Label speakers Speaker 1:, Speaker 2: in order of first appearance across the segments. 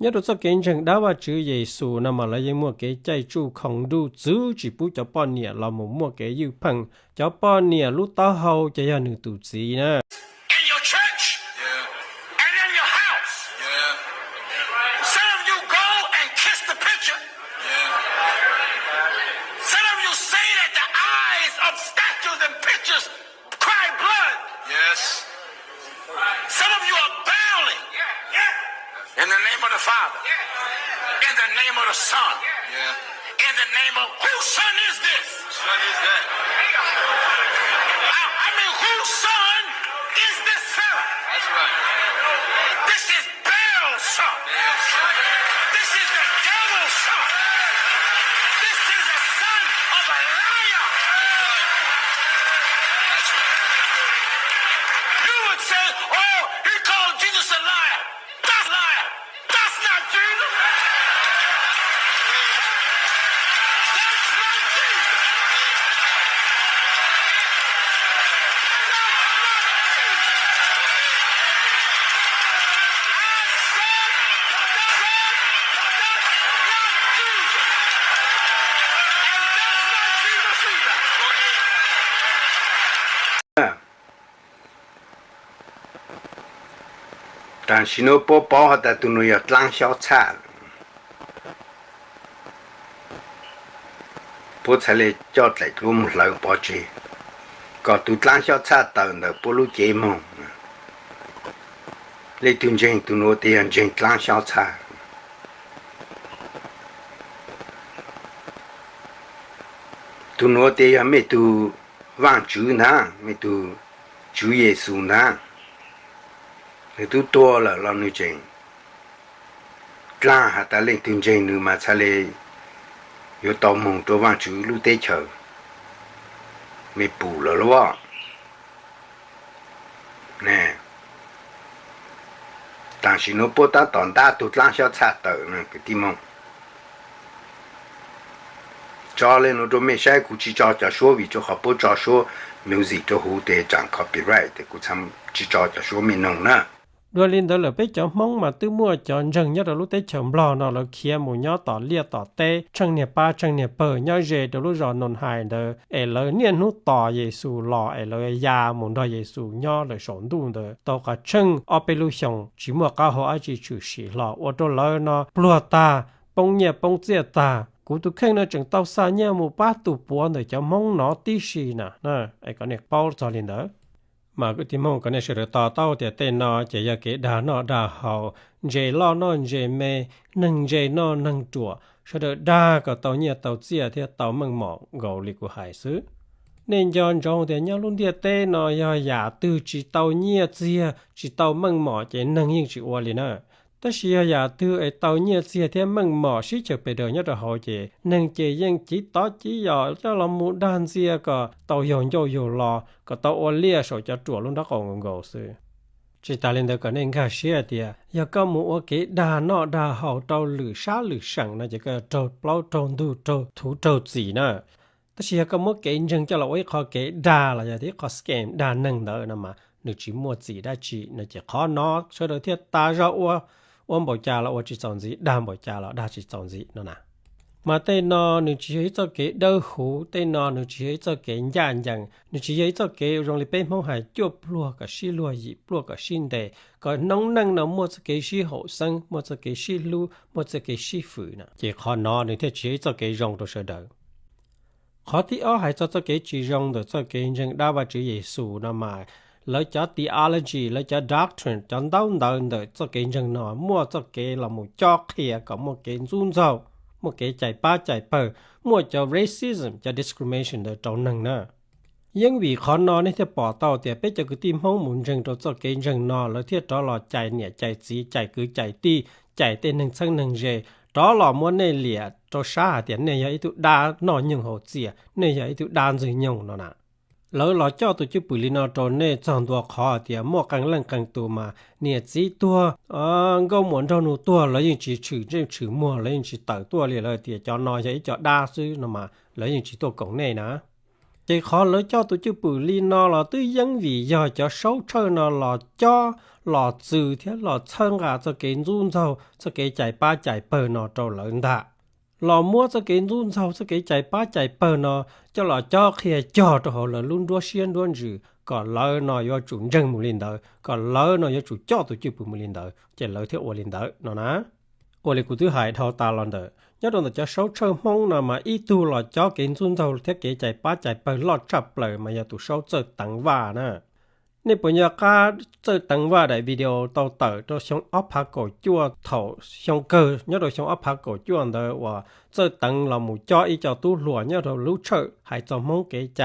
Speaker 1: nhớ được cho kiến rằng đãว่าchữ Giêsu nằm mà lại mua cái chạy chu không đủ giữ chỉ bút cho bọn nè là một mua cái yêu phăng cho bọn nè lúc tao hậu cho gia nữ tụ gì nè.
Speaker 2: In your church, and in your house, some of you go and kiss the picture. Some of you say that the eyes of statues and pictures cry blood.
Speaker 3: Yes.
Speaker 2: Some of you are bowing in the name of the Father, in the name of the Son, in the name of whose son is this?
Speaker 3: Son is that?
Speaker 2: I mean, whose son is this fella?
Speaker 3: That's right.
Speaker 2: This is Baal's son. This is the devil's son. This is the son of a liar.
Speaker 3: That's right.
Speaker 2: You would say, oh, he called Jesus a liar. That's a liar. That's not Jesus. That's not Jesus.
Speaker 4: 但是呢，不包的都能要当小菜，不才来叫来我们老包子，搞都当小菜到那不如节目，来tun真都弄这样真当小菜，都弄这样没都忘主呢，没都主耶稣呢。tu to là lo nu cheng tla ha ta le tin cheng nu ma cha le yo to mong to wa chu lu te chơ me pu lo lo nè但是呢不打当大都当小菜的那个地方找了那种没晒估计找说为就好不找说 music 就好的讲 copyright 的估参只找说没弄呢
Speaker 1: Đua lên đó là bé cháu mong mà tư mua chọn rừng nhớ đó lúc tế chồng lò nó là kia mù nhó tỏ lia tỏ tê chân nè ba chân nè bờ nhớ dề đó lúc rõ nôn hài đó ế lỡ niên hút tỏ Giêsu lò ế lỡ ya mùn đó Giêsu nhó là sống đun đó tàu cả chân ở bê lưu xong chỉ mua cao họ chỉ chủ sĩ lò ô tô lỡ nó plua ta bông nhẹ bông chia ta cú tu khen nó chừng tàu xa nhẹ mù ba tụ bùa để cháu mong nó tí xì nè ế có nè bao cho lên đó mà cái tim mong cái này sẽ tao tao thì tên nó chỉ là cái đà nó đà hậu dễ lo nó dễ mê nâng dễ nó nâng chùa sẽ được đa cái tàu nhẹ tàu chia thì tàu măng mỏ gầu lịch của hải xứ nên do trong thì nhau luôn thì tên nó do giả từ chỉ tàu nhẹ chia chỉ tàu măng mỏ chỉ nâng những chữ qua liền à tất nhiên giả từ ở tàu nhẹ chia thì măng mỏ sĩ chụp về đời nhất là họ chỉ nâng chỉ những chỉ tao chỉ giờ cho là một đàn chia cái tàu dòng dầu lò cái tàu ô lia sổ cho chùa luôn đó còn ngầu sư chỉ ta lên đó cái nên cả xe thì giờ có một cái đà nọ đà hậu tàu lử sát lử sẵn nó chỉ cái trâu plau trâu du trâu thú trâu gì nè tất nhiên có một cái nhân cho là ấy có cái đà là gì có scam đà nâng đó nè mà nếu chỉ mua gì đã chỉ nó chỉ khó nó sau đó thì ta ra ôm bảo cha là ôm chỉ chọn gì đam bảo cha là đa chỉ chọn gì nữa nè mà tên nó nếu chỉ cho cái đau khổ tên nó nếu chỉ cho cái nhàn nhàn nếu chỉ cho cái rong lịch bên mong hải chụp lúa cả xí lúa gì lúa cả xin đề còn nông năng nó mua cho cái xí hậu sinh mua cho cái xí lúa mua cho cái xí phụ nè chỉ khó nó nếu chỉ cho cái rong đồ sơ đỡ khó thì ở hải cho cái chỉ rong đồ cho cái nhân đa và chữ Giêsu nó mà lấy cho theology lấy cho doctrine cho đau đỡ cho cái nhân nó mua cho cái là một cho kia có một cái run rau một cái chạy ba chạy bờ mua cho racism cho discrimination để trong năng nè nhưng vì khó nó nên thì bỏ tàu thì biết cho cái tim không muốn rừng cho cái rừng nó là thiết đó là chạy nhẹ chạy gì chạy cứ chạy đi chạy tên nâng sang nâng dề đó là muốn này lìa cho xa tiền này ấy tụ đa nó nhưng hồ chìa này ấy tụ đan rồi nhung nó nè lỡ là cho tụi chú bùi linh nó tròn này chọn tua khó thì mua càng lần càng tụ mà nè chỉ tua có muốn cho nó tua lấy những chỉ chữ mua lấy những chỉ tự tua liền là thì cho nó vậy cho đa sư nó mà lấy những chỉ tua cổng này nè chỉ khó lỡ cho tụi chú bự li nó là tư dân vì giờ cho xấu chơi nó là cho là trừ thế là chân cả cho cái run dầu cho cái chạy ba chạy bờ nó trâu lớn đã là mua cho cái run dầu cho cái chạy ba chạy bờ nó cho là cho khi cho họ là luôn đua xiên luôn dữ còn lỡ nó do chủ dân một linh đời còn lỡ nó do chủ cho tụi chú bự một linh đời chỉ lỡ theo ô linh đời nó ná ô linh của thứ hai thao ta lần đời nhớ đâu là cho xấu chơi mong nào mà ít tu là cho cái run dầu theo cái chạy ba chạy bờ lọt chập lời mà giờ tụi xấu chơi tặng va nèนี่ปัญญาการเจอตั้งว่าได้วิดีโอต่อเติร์ตัวช่องอัพพากจั่วเถ่าช่องเกอเนี่ยตัวช่องอัพพากจั่วเดอว่าเจอตั้งเราหมู่จ่ออีเจ้าตู้หลวเนี่ยเรารู้เชื่อให้จอมองเกยใจ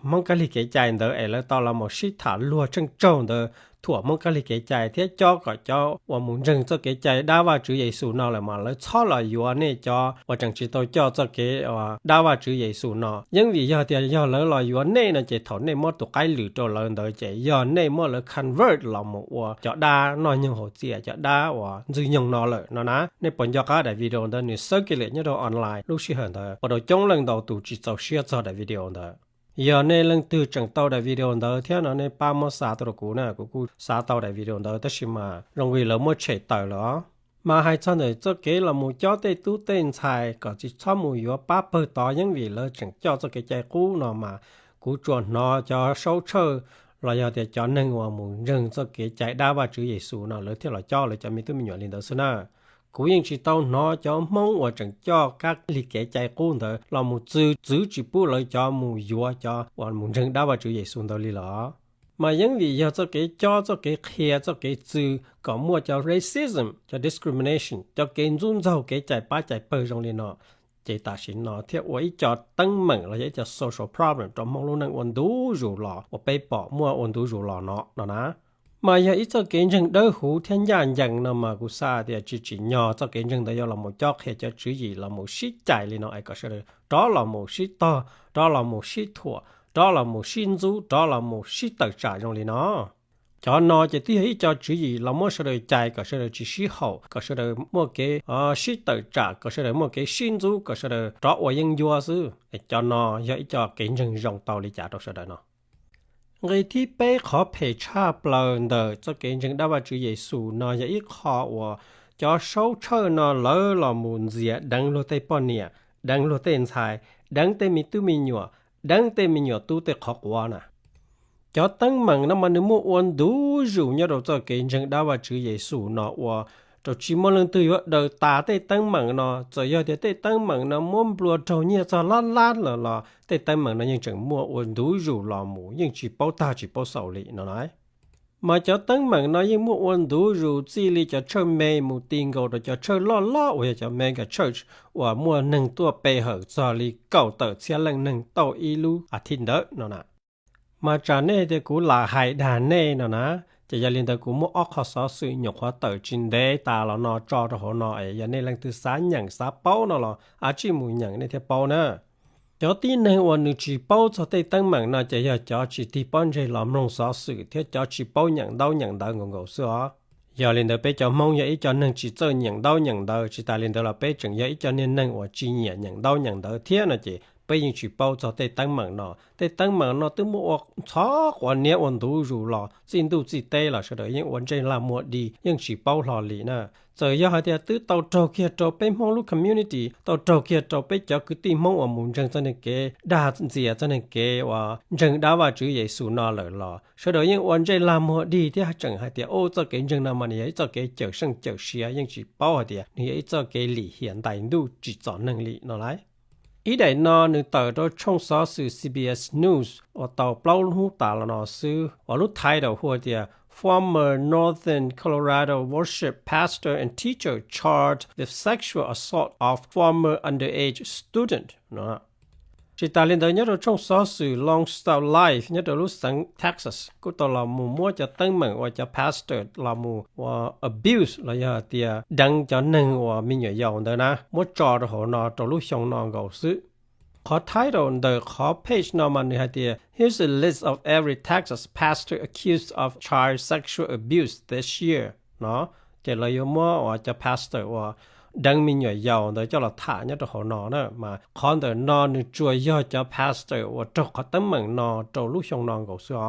Speaker 1: มองกะลิเกยใจเดอแล้วตอนเราหมู่ชิถาลัวจังจงเดอถั่วมองกะลิเกยใจเที่ยจ่อก็จ่อว่าหมู่จังจะเกยใจได้ว่าจื่อเยซูนอเลยมาแล้วชอบเราอยู่เนี่ยจ่อว่าจังสิตัวจ่อจะเกยว่าได้ว่าจื่อเยซูนอยังวิยาเดียแล้วเราอยู่เนี่ยนะจะถอนในมอตัวใกล้หรือตัวเราเดอจะย้อนในมอแล้ว convert เราหมู่ว่าจะได้นอนยังหัวเสียจะได้ว่าจื่อยังนอเลยเนาะนะในปัญญาการได้วิดีโอเดอนี่ circulate เนี่ยเราออนไลน์ลูกศิษย์เดอพอเราจ้องเรื่องเราตู่จิตเจ้าเชื่อจะได้วิดีโอเดอgiờ này lần từ chẳng tàu đại video đó theo nó này ba mươi sáu tàu cũ nè cũ sáu tàu đại video đó tất nhiên mà rồi vì là một chạy tàu đó mà hai chân này cho cái là một cháu tây tú tên xài có chỉ cho một yếu ba bờ tàu những vì là chẳng cho cái chạy cũ nó mà cũ chuẩn nó cho sâu chơi là giờ để cho nênว่าmột rừng cho cái chạy đa và chữ Giêsu nó lấy theo là cho lại cho mình tôi mình nhận lên đó xưa nè cú yên chỉ tao nó cho mong và chẳng cho các lý kể chạy cũ thôi là một chữ chỉ bù lại cho một yếu cho và một rừng đa và chữ Giêsu đó li đó mà những vì giờ cho cái kia cho cái chữ có mua cho racism cho discrimination cho cái run dầu cái chạy ba chạy bờ trong li nó chỉ ta xin nó theo ấy cho tăng mừng là cho social problem trong mong luôn năng ổn đủ rủ lọ và被bỏ mua ổn đủ rủ lọ nó ná mà giờ ít cho cái rừng đỡ hú thiên nhàn dần nó mà cũng xa thì chỉ nhỏ cho cái rừng đó là một cho hệ cho chữ gì là một shit chạy lên nó ai có sự đó là một shit to đó là một shit thua đó là một xin du đó là một shit tự trả trong lên nó cho nó chỉ tí ấy cho chữ gì là một sự chạy có sự chỉ shit hậu có sự một cái shit tự trả có sự một cái xin du có sự đó ở yên vua sư cho nó giờ ít cho cái rừng rộng tàu đi trả đâu sự đó nó ngườiที่ไปขอเพชาเปล่าเดอจะเก่งจังได้ว่าชื่อเยซูนออย่าอีขอว่าจะเช่าเชิญนอเลอละมุนเสียดังโลเตปอนเนี่ยดังโลเตนชายดังเตมีตู้มีหนัวดังเตมีหนัวตู้เตขอกว่านะจะตั้งมังน้ำมันมัวอ้วนดูอยู่เนี่ยเราจะเก่งจังได้ว่าชื่อเยซูนอว่าจะชิมอลังตัวเดอตาเตตั้งมังนอจะยอดเตตั้งมังนอม้วนปลัวเจ้าเนี่ยจะล้านละเตตั้งมังนอยังจังมัวอ้วนดูอยู่หล่อหมูยังจีเป้าตาจีเป้าเสาลีนอไหนmà choตั้งมังนอยังมัวอ้วนดูอยู่จีลีจะเชิญเมย์มูติงโกจะเชิญล้อว่าจะเมย์กับเชิญว่ามัวหนึ่งตัวเปเหอจอลีเก่าเตอเสียหลังหนึ่งโตอีลูอาทิตย์เด้อนอนะมาจากเน่เด็กกูหลาหายด่านเน่นอนะจะอย่าลืมแต่กูมั่วออกข้อสอบสื่อหยกหัวเต๋อจินเดตาเรานอจอเราหัวนออย่าในหลังตื่นสายอย่างสาเป้าเนาะหรออาชีพมูอย่างในเทปเป้านะเดี๋ยวที่หนึ่งวันหนึ่งจีเป้าจะได้ตั้งหมั่งน่าจะอย่าจอจีที่ป้อนใจหลอมลงสอบสื่อเที่ยวจอจีเป้าอย่างเดางงเสืออย่าลืมแต่ไปจอมองอย่าอีจอหนึ่งจีเจออย่างเดาจีตาลืมแต่เราไปจังอย่าอีจอเนี่ยหนึ่งว่าจีอย่างเดาเที่ยนะจีไปยิงจีเป้าจะได้ตั้งหมั่งเนาะได้ตั้งหมั่งเนาะตึ้งมัวช้อกว่าเนี้ยวันดูรู้หรอจินดูจีเต้ละเฉยยังวันใจละมัวดียังจีเป้าหล่อหลีนะเจอยาหาเดียตื้อเตาโจเกียโจไปมองลูกคอมมูนิตี้เตาโจเกียโจไปเจอคือตีมองว่ามุนจังจันเกด่าเสียจันเกว่าจังด่าว่าจื้อเยซูนอเลยหรอเฉยยังวันใจละมัวดีที่จังหาเดียโอ้เจ้าเกจังนามันเนี่ยเจ้าเกเจอเสียยังจีเป้าหาเดียนี่เจ้าเกหลีเหียนแต่ดูจีจอนหนึ่งหลีนอไรอีได้นอหนึ่งต่อตัวช่องสอสื่อ CBS News ว่าต่อเปล่าหูตาละนอซื้อว่ารู้ไทยเดาหัวเดีย former Northern Colorado worship pastor and teacher charged with sexual assault of former underage student เนาะจิตาลินเดเนี่ยเราช่องสอสื่อ Long Star Life เนี่ยเรารู้สัง Texas ก็ต่อเราหมู่มัวจะตั้งเหมือนว่าจะ pastor เราหมู่ว่า abuse เราอย่าเดียดังจะหนึ่งว่ามีเหยื่อยาวเด้อนะมัวจอเราหัวนอตัวลูกชงนองเก่าซื้อขอ title เดอขอ page นอมันเนี่ยเดีย Here's a list of every Texas pastor accused of child sexual abuse this year เนาะจะเราอยู่มัวว่าจะ pastor ว่า ดังมีหน่วยยาวเดอเจ้าละถาเนี่ยตัวเขานอนะมาคอนเดอนอนจัวยอเจ้าพาสเตอร์ว่าเจ้าเขาตั้งเหมือนนอเจ้าลูกชงนอนก็ซัว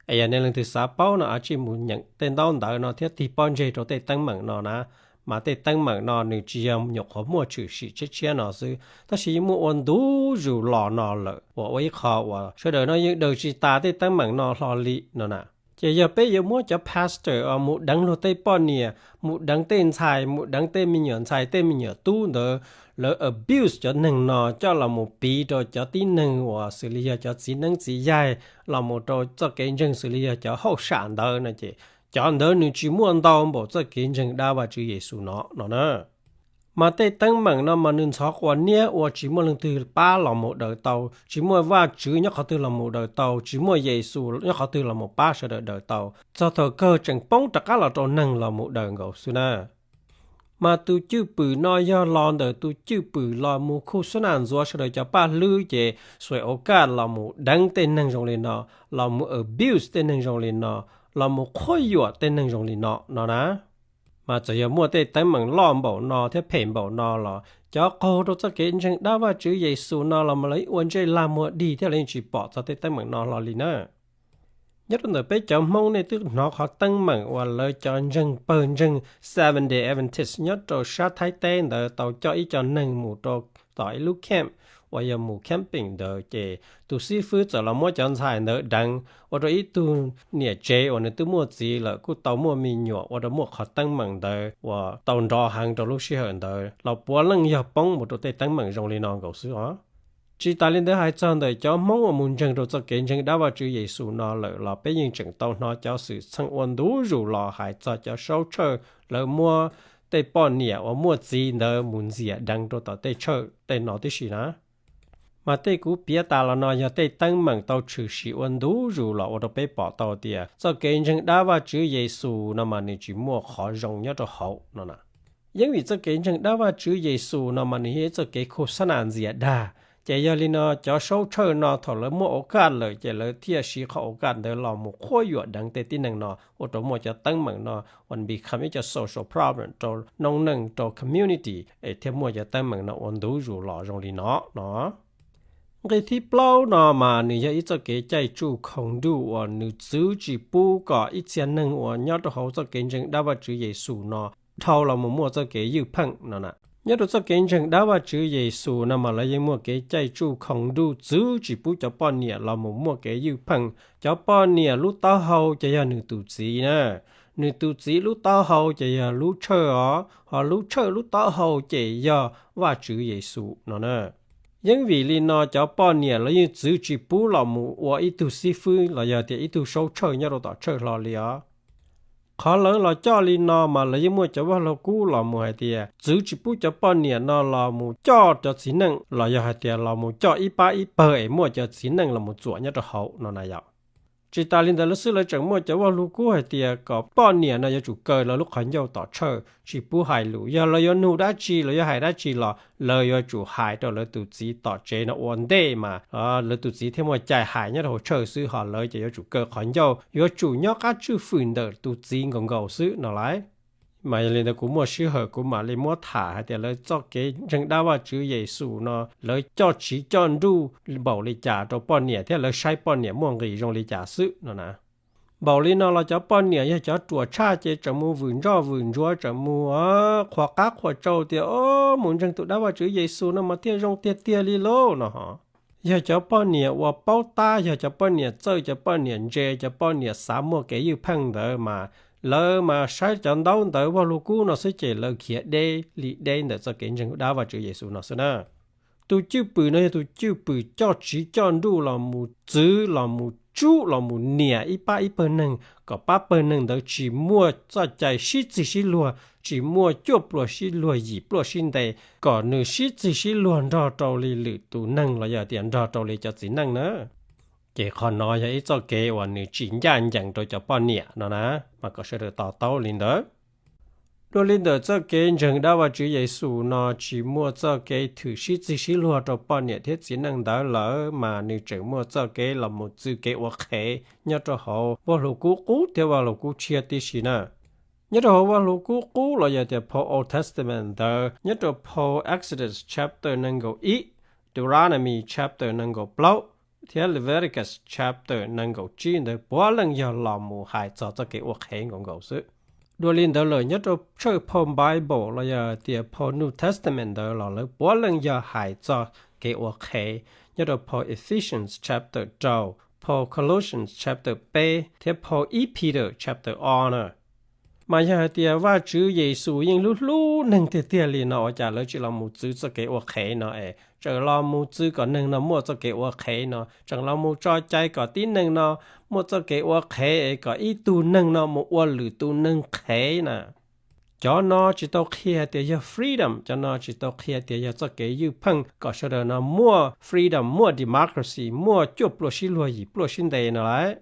Speaker 1: ไอ้ยันในเรื่องที่สาเป้านะอาชีพมุนอย่างเต้นดาวเดอนอเทียที่ป้อนเจตัวเต้ตั้งเหมือนนอนะมาเต้ตั้งเหมือนนอหนึ่งจียมหยกหัวมัวชื่อสิเชี่ยนอซื้อถ้าสิมัววันดูอยู่หล่อนอเลยว่าไว้ขอว่าช่วยเดินยังเดินจีตาเต้ตั้งเหมือนนอหล่อลินอนะจะอย่าไปอย่ามัวจะพาสเตอร์มุดังโลเต้ป้อนเนี่ยมุดังเต้นชายมุดังเต้มีเหยื่อชายเต้มีเหยื่อตู้เด้อแล้ว abuse จะหนึ่งนอเจ้าเรามุปีโดจะที่หนึ่งว่าสิริยจะสีหนึ่งสีใหญ่เรามุโดจะเก่งจังสิริยจะหก闪เด้อนะเจจอนเด้อนึงจิม่วนดาวบ่จะเก่งจังดาว่าจุเยซูเนาะนะมาเต้ตั้งเหมือนมานึงชอกวันเนี้ยว่าจิมัวลงตือป้าหล่อหมดเดอเตาจิมัวว่าจื้อเนี่ยเขาตือหล่อหมดเดอเตาจิมัวเยซูเนี่ยเขาตือหล่อหมดป้าเสดเดอเตาจะเธอเกิดจังป้องตะกะเราตัวนั่งหล่อหมดเดอเกาสุนะมาตูจื้อปืนน้อยย่อลอนเดอตูจื้อปืนหล่อหมู่คู่สนานจัวเสดจะป้าลือเจสวยโอกาสหล่อหมู่ดังเต้นนั่งจงเลยเนาะหล่อหมู่abuse เต้นนั่งจงเลยเนาะหล่อหมู่ค่อยหยวดเต้นนั่งจงเลยเนาะนะมาจะอย่ามัวเต้ตั้งเหมือนล้อมเบานอเทเพนเบานอหรอจะโคตรจะเก่งจังได้ว่าจื้อเยซูนอเรามาเลยอ้วนใจลามัวดีที่เล่นจีปอจะเต้ตั้งเหมือนนอหรอลีนะยัดตัวไปจำมองในตึกนอเขาตั้งเหมือนว่าเลยจอนจังเปิลจัง 7-day Adventist ยัดตัวชาไทยเต้นเดอตัวเจ้าอีจอนหนึ่งหมู่ตัวต่อยลูกแคมว่าอย่าหมู่แคมปิ้งเดอเจตุซีฟื้นจะละมัวจอนชายเดอดังว่าตัวอีตูเนี่ยเจว่าในตัวมัวจีละกูตัวมัวมีหยวว่าตัวมัวเขาตั้งเหมือนเดอว่าตัวรอหางตัวลูกเชื่อเดอเราปัวลังอย่าป้องหมดตัวเตตั้งเหมือนจงลีนองก็ซื้ออ๋อจีตาลินเดอหายจอนเดอเจ้ามองว่ามุนจังตัวจะเก่งจังได้ว่าจื้อเยซูนอเลยเราไปยิงจังตัวนอเจ้าสื่อสังวันดูอยู่รอหายจะเศร้าเชอแล้วมัวเตป้อนเนี่ยว่ามัวจีเดอมุนเสียดังตัวต่อเตเชอเตนอที่สินะมาเต้กูเปียตาละนอยาเต้ตั้งเหมือนเตาชื่อสิวันดูอยู่หรอว่าเราไปปอเตาเดียจะเก่งจังได้ว่าจื้อเยซูนะมันนี่จิมัวขอรงยอดเขานั่นนะยังวิจะเก่งจังได้ว่าจื้อเยซูนะมันนี่จะเก่งโคสนานเสียดาเจยาลินอจะโชว์เชิญนอถอดแล้วมัวโอกาสเลยเจเลยเทียชีเขาโอกาสเดินหล่อมัวขั้วหยวดดังเตติหนึ่งนอว่าตัวมัวจะตั้งเหมือนนอวันบีคำว่าจะ social problem ตัวน้องหนึ่งตัว community เทียมัวจะตั้งเหมือนนอวันดูอยู่หล่อรงลีเนาะไอ้ที่เปล่านอมานี่จะอีจะเกใจจู่คงดูว่านึกซื้อจีปูก็อีเชียนหนึ่งว่ายอดเขาจะเก่งจังได้ว่าจื้อเยซูนอเท่าเรามัวจะเกยยืพังนั่นน่ะยอดจะเก่งจังได้ว่าจื้อเยซูนำมาแล้วยังมัวเกใจจู่คงดูซื้อจีปูจะป้อนเนี่ยเรามัวเกยยืพังจะป้อนเนี่ยลูกเต้าเขาจะยานึกตุจีนะนึกตุจีลูกเต้าเขาจะยาลูกเชื่อหอลูกเชื่อลูกเต้าเขาจะยาว่าจื้อเยซูนั่นน่ะยังวิลีนอจะป้อนเนี่ยแล้วยังจื้อจีปูเรามัวอีตุซีฟื้นเราอยากจะอีตุโชว์เชื่อเนี่ยเราต่อเชื่อเราเลยขอเลยเราจ่อลีนอมาเลยยังมัวจะว่าเรากู้เรามัวให้เดียจื้อจีปูจะป้อนเนี่ยนอเรามัวจ่อจะสีหนึ่งเราอยากให้เดียเรามัวจ่ออีป้าอีเปย์มัวจะสีหนึ่งเรามัวจวดเนี่ยจะเขานอนายาวจีตาลินเดลซื้อเลยจังมัวจะว่าลูกกู้ให้เดียก็ป้อนเนี่ยนายจุกเกยแล้วลูกขันยาวต่อเชื่อจีปูหายหลุยเราอยากนูได้จีเราอยากหายได้จีเราเลยอยากจุหายตัวเลยตุจีต่อเจนวันเดย์มาเลยตุจีที่มัวใจหายเนี่ยเราเชื่อซื้อหอเลยจะอยากจุเกยขันยาวอยากจุเนี่ยก็จุฝืนเดอตุจีงงๆซื้อนั่นแหละมาเลยนะกูมัวชื่อเหกูมาเลยมัวถ่าแต่เลยจ่อเกยจังได้ว่าจื้อเยซูเนาะเลยจ่อชี้จ่อนดูบอกเลยจ่าตัวป้อนเนี่ยที่เลยใช้ป้อนเนี่ยม่วงกีรงเลยจ่าซื้อนั่นนะบอกเลยเนาะเราจะป้อนเนี่ยอยากจะตรวจชาเจจมูกวุ่นจ่อวุ่นจัวจมูกขวากักขวาโจเดียวหมุนจังตัวได้ว่าจื้อเยซูเนาะมาเที่ยรงเตี้ยลีโลเนาะอยากจะป้อนเนี่ยว่าเป้าตาอยากจะป้อนเนี่ยเจ้าจะป้อนเนี่ยเจจะป้อนเนี่ยสามมัวเกยยืพังเดอมาlỡ mà sai chọn đâu tới vào lúc cũ nó sẽ chỉ lỡ kia đây lì đây để cho kiến chứng đã vào chữ Giêsu nó xem nè tôi chữ bự này tôi chữ bự cho chỉ chọn đủ là một chữ là một chú là một nhẹ ít ba ít phần nâng có ba phần nâng đó chỉ mua cho chạy chỉ lùa chỉ mua chụp lùa xí lùa gì lùa xin đây có nửa chỉ lùa ra trâu lì lử tụ nâng là giờ tiền ra trâu lì cho chỉ nâng nữaเจคอนน้อยไอ้เจ้าเกวันนี้จินยันอย่างโดยจะป้อนเนี่ยนะมันก็เชื่อต่อเต้าลินเดอร์โดยลินเดอร์เจ้าเกยังได้ว่าจื้อเยซูนอจีมัวเจ้าเกถือชิลัวตัวป้อนเนี่ยเทศนังได้แล้วมาในเจ้ามัวเจ้าเกเราหมดจื้อเกว่าเขยเนี่ยตัวเขาว่าลูกกูเทว่าลูกกูเชียติชินะ nhớ đồว่าลูกกูเราอยากจะพอ Old Testament เด้อnhớ đồพอ Exodus chapter นึงก็อี Deuteronomy chapter นึงก็เปล่าเที่ย Leviticus chapter นึงก็จีนเด้อบ่ลังอย่าลอมูหายจะเกว่าแข็งของเขาซึด้วยลินเด้อเลยnhớ đồเชื่อพอ Bible เราอยากจะพอ New Testament เด้อเราเลยบ่ลังอย่าหายจะเกว่าแข็งnhớ đồพอ Ephesians chapter 2พอ Colossians chapter 8เที่ยพอ Peter chapter 1มาอย่าเตียว่าชื่อเยซูยังรู้ๆนึงเตียๆเลยเนาะจะเลยจิเรามูจื้อจะเกว่าแข็งเนาะจะเรามูจื้อก็นึงเนาะมัวจะเกว่าแข็งเนาะจังเรามูจอใจก็ตีนึงเนาะมัวจะเกว่าแข็งก็อีตูนึงเนาะมัวหรือตูนึงแข็งน่ะจอเนาะจิตเคลียร์เตีย freedom จอเนาะจิตเคลียร์เตียจะเกยืพังก็เสดเนาะมัว freedom มัว democracy มัวจบปลชิลวยปลชินเดเนาะ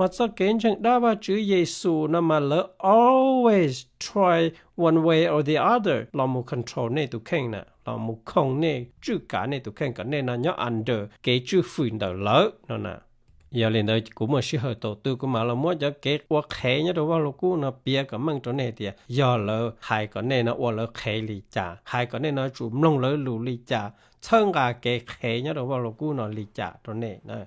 Speaker 1: มาจะเกณฑ์จังได้ว่าชื่อเยซูนะมาเลย always try one way or the other เรามู control ในตัวแข่งนะเรามูคงในจื้อการในตัวแข่งกันในนั้นย้อน under เกจื้อฝืนเดาเลยนั่นน่ะอย่าเล่นเดากูมาชื่อเหตุตัวกูมาเรามัวจะเกว่าแข่งเนี่ยตัวว่าเรากูนะเปียกับมึงตัวเนี่ยเดียย่อเลยหายก่อนเนี่ยนะว่าเลยแข่งลีจ่าหายก่อนเนี่ยนะจุ่มลงเลยหลุลีจ่าเชิงกาเกแข่งเนี่ยตัวว่าเรากูนะลีจ่าตัวเนี่ยนะ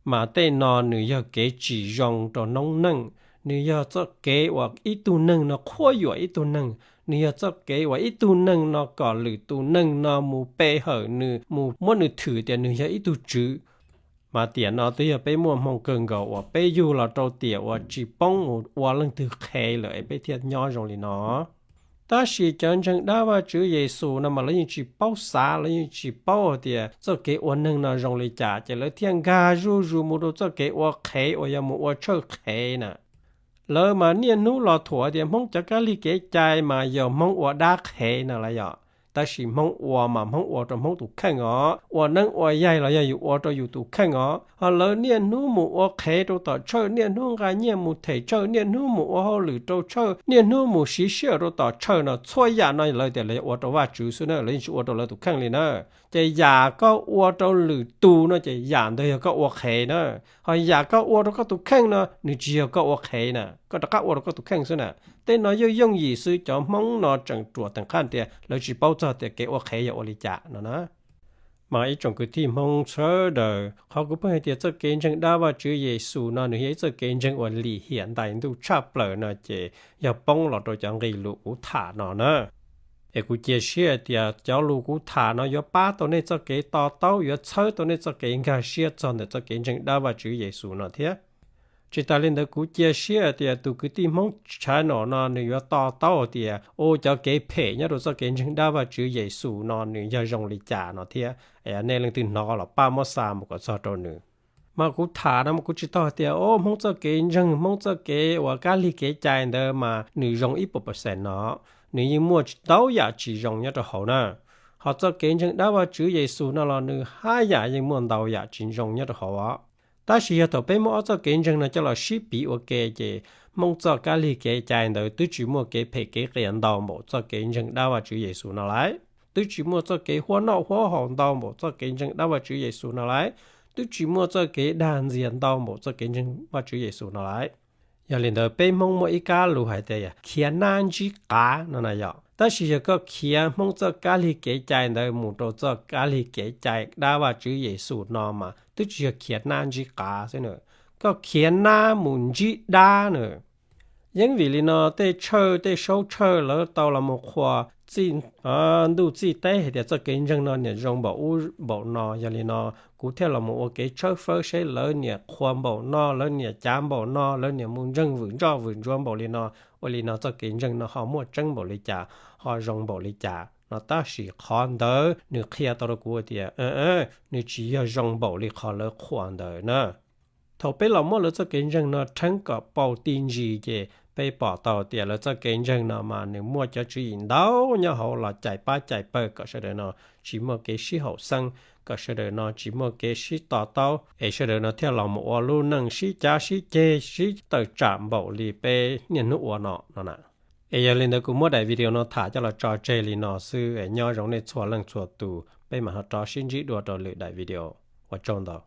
Speaker 1: mà tên nó nữ kế chỉ dùng cho nông nâng nữ cho kế hoặc ít tu nâng nó khó dội ít tu nâng nữ cho kế hoặc ít tu nâng nó có lử tu nâng nó mù bê hở nữ mù muốn nữ thử tiền nữ ít tu chữ mà tiền nó tới bê mua mong cần gạo hoặc bê dù là trâu tiền hoặc chỉ bóng một hoặc lần từ khê lợi bê thiệt nhỏ rồi thì nó ta chỉ chân chân đãว่าชื่อเยซูนะมาแล้วยังchỉ bao xaแล้วยังchỉ bao thì cho cáiวันนึงนะรองเลยจ่าจะเลยเที่ยงกาจูมูดูจะcáiว่าเคว่ายังมูว่าเชื่อเคน่ะแล้วมาเนี่ยนู้รอถั่วเดี๋ยวมองจะกะลิเกใจมาอย่ามองว่าดาเคน่ะละย่อแต่สิมองว่ามามองว่าตรงมองตุกแข้งอ๋อว่านั้นว่าใหญ่แล้วอย่าอยู่ว่าตอยู่ตุกแข้งอ๋อแล้วเนี่ยนู้หมู่ว่าเคตัวต่อเชื่อเนี่ยนู้กาเนี่ยหมู่เถเชื่อเนี่ยนู้หมู่ว่าหรือตัวเชื่อเนี่ยนู้หมู่สิเชื่อตัวต่อเชื่อเนาะช่วยยาหน่อยเลยแต่เลยว่าตัวว่าจูซุเนาะเลยว่าตัวเลยตุกแข้งเลยเนาะจะยาก็ว่าตัวหรือตูเนาะจะยาตัวก็ว่าเคเนาะหอยาก็ว่าตัวก็ตุกแข้งเนาะนี่จีก็ว่าเคน่ะก็ตะกะว่าตัวก็ตุกแข้งซุน่ะแต่น้อยย่องยีซื้อจอมมองนอจังตรวจต่างขั้นเตียแล้วจีเป้าจะแต่เกว่าเคยอลิจ่านะมาอีจงคือที่มองเชอเดอเขาก็เพื่อเตียจะเกณฑ์จังได้ว่าชื่อเยซูนะหรือจะเกณฑ์จังวันหลีเหียนได้ดูชาเปล่านะเจอย่าป้องหลอดตัวจังกีลูกถานะกูเจเชียเตียเจ้าลูกถานะอย่าป้าตัวนี้จะเกณฑ์ต่อเต้าอย่าเชอตัวนี้จะเกณฑ์กาเชียจนจะเกณฑ์จังได้ว่าชื่อเยซูนะเทียจิตาลินเดกูเจเชียเตียตุกติมงชานอนอนอยู่ต่อเต้าเตียโอจะเกเพเนี่ยเราจะเกณฑ์จังได้ว่าชื่อเยซูนอนอยู่ยาจงลิจาเนาะเทียในเรื่องที่นอหรอป้ามอสามก็ซอตัวนึงมากูถานะมากูจิตอเตียโอ้มงจะเกณฑ์จังมงจะเกว่ากาลิเกใจเดอมา1%เนาะนี่ยังมัวเต้าอยากจีจงเนี่ยจะ好นะเขาจะเกณฑ์จังได้ว่าชื่อเยซูนั่นละ1อยากยังมัวเต้าอยากจีจงเนี่ยจะ好อ่ะ但是要到被莫做见证呢，叫了10比我给嘅，蒙做家里嘅在度对住莫嘅陪嘅人道莫做見證，那話主耶穌拿來，對住莫做嘅歡樂歡紅道莫做見證，那話主耶穌拿來，對住莫做嘅單人道莫做見證，話主耶穌拿來。要令到被蒙莫一家路係的呀，天難之家那那樣。但是有個天蒙做家里嘅在度莫到做家里嘅在，那話主耶穌拿嘛。都只係揭難之家先呢，個揭難門之大呢，因為呢，對車對手車了到了麼話，自都自帶的這見證呢，你用保呢，因為呢，古天了麼我給車費誰了你寬保呢，了你減保呢，了你門證穩裝保哩呢，我哩呢這見證呢，好麼真保哩價，好用保哩價。nó ta chỉ khoan đời nữ kia tao của tiệt nữ chỉ là dùng bảo lý khó lỡ khoan đời nữa thầu bây giờ mỗi lần cho kiến dân nó chẳng có bảo tin gì vậy bây bỏ tàu tiệt là cho kiến dân nó mà nếu mua cho chuyện đâu nhớ họ là chạy ba có sẽ đời nó chỉ mua cái sĩ hậu sinh có sẽ đời nó chỉ mua cái sĩ tàu ấy sẽ đời nó theo lòng một luôn năng sĩ cha sĩ chê sĩ tự chạm bảo lý bây nhận nước nó nè giờ lên đó cũng mỗi đại video nó thả cho là trò chơi li nó sư nhỏ giống này xóa lần xóa tù bây mà họ trò xin chỉ đùa trò lựa đại video và trong đó